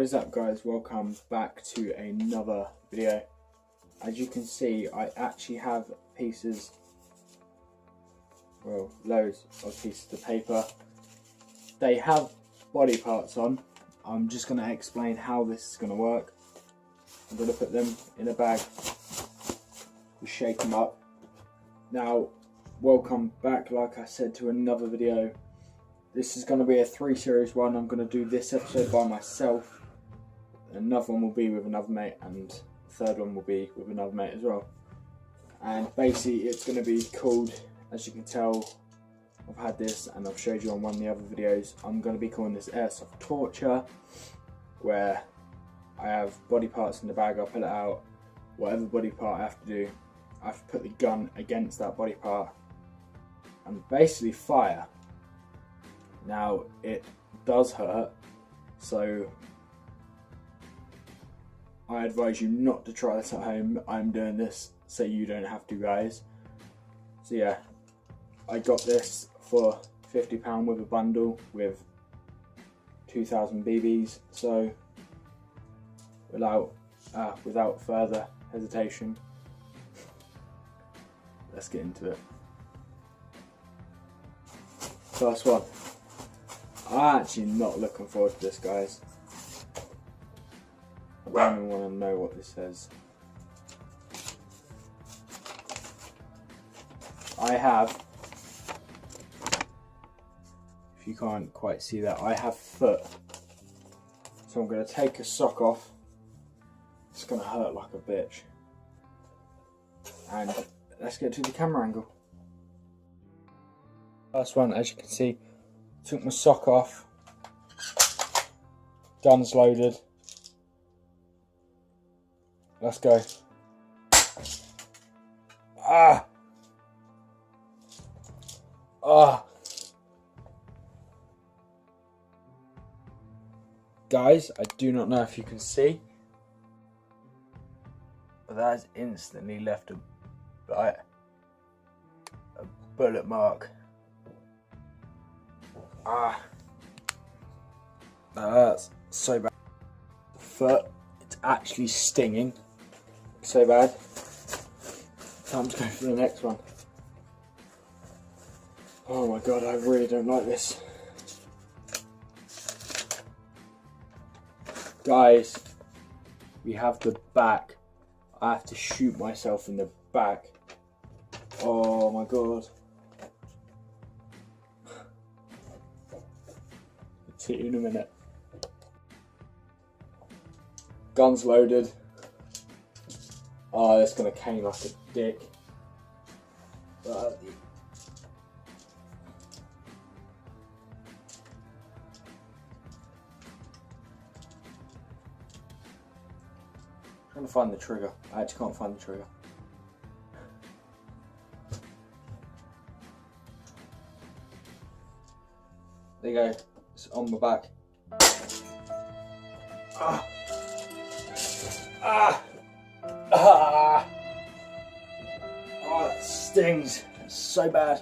What is up, guys? Welcome back to another video. As you can see, I actually have pieces, well, loads of pieces of paper. They have body parts on. I'm just going to explain how this is going to work. I'm going to put them in a bag, shake them up. Now, welcome back, like I said, to another video. This is going to be a 3-series one. I'm going to do this episode by myself. Another one will be with another mate, and the third one will be with another mate as well. And basically it's going to be called, as you can tell, I've had this and I've showed you on one of the other videos, I'm going to be calling this Airsoft Torture, where I have body parts in the bag, I'll pull it out, whatever body part I have to do, I have to put the gun against that body part and basically fire. Now, it does hurt, so I advise you not to try this at home. I'm doing this so you don't have to, guys. So yeah, I got this for £50 with a bundle with 2,000 BBs. So without further hesitation, let's get into it. First one. I'm actually not looking forward to this, guys. I don't even want to know what this says. I have, if you can't quite see that, I have foot. So I'm going to take a sock off. It's going to hurt like a bitch. And let's get to the camera angle. First one, as you can see, took my sock off. Gun's loaded. Let's go. Ah! Ah! Guys, I do not know if you can see, but that has instantly left a bullet mark. Ah! That hurts so bad. The foot, it's actually stinging so bad. Time to go for the next one. Oh my god, I really don't like this. Guys, we have the back. I have to shoot myself in the back. Oh my god. I'll see you in a minute. Gun's loaded. Oh, it's gonna cane like a dick. Trying to find the trigger. I actually can't find the trigger. There you go. It's on my back. Ah. Ah. Ah. Oh, that stings. It's so bad.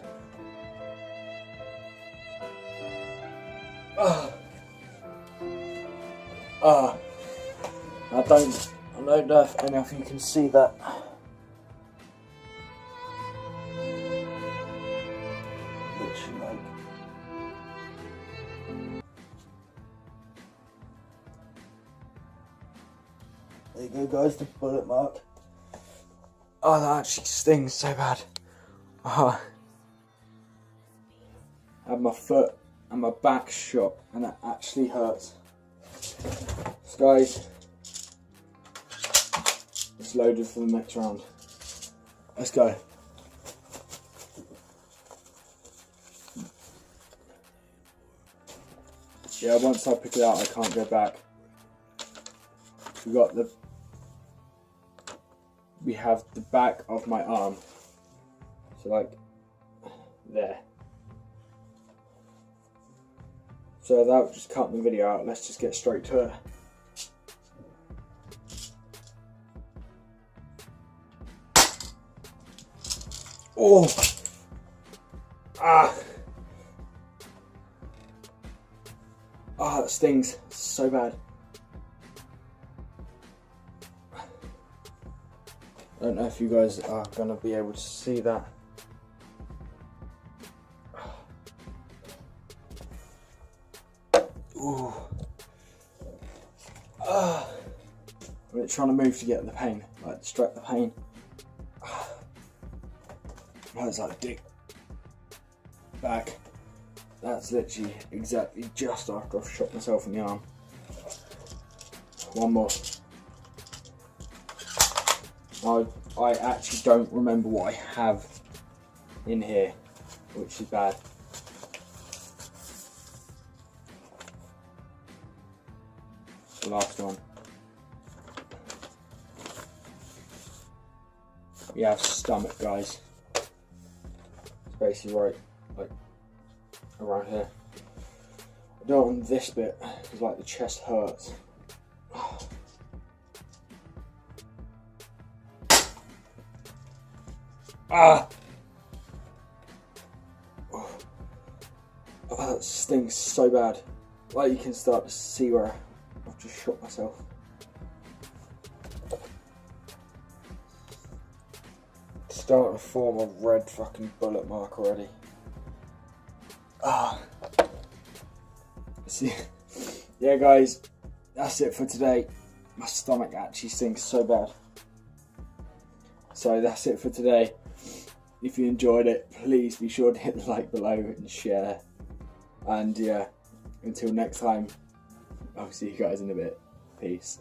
Ah. Ah. I don't know if any of you can see that. Literally, like. There you go, guys, the bullet mark. Oh, that actually stings so bad. Oh. I have my foot and my back shot, and that actually hurts. So, guys, it's loaded for the next round. Let's go. Yeah, once I pick it out, I can't go back. We have the back of my arm. So like there. So without just cutting the video out, let's just get straight to it. Oh! Ah! Ah, that stings so bad. I don't know if you guys are going to be able to see that. Ooh. I'm trying to move to get the pain, like distract the pain. That's like dig back. That's literally exactly just after I've shot myself in the arm. One more. I actually don't remember what I have in here, which is bad. The last one. We have stomach, guys. It's basically right, like around here. I don't want this bit because like the chest hurts. Ah! Oh, that stings so bad. Like you can start to see where I've just shot myself. Starting to form a red fucking bullet mark already. Ah. See, yeah, guys, that's it for today. My stomach actually stings so bad. So that's it for today. If you enjoyed it, please be sure to hit the like below and share. And yeah, until next time, I'll see you guys in a bit. Peace.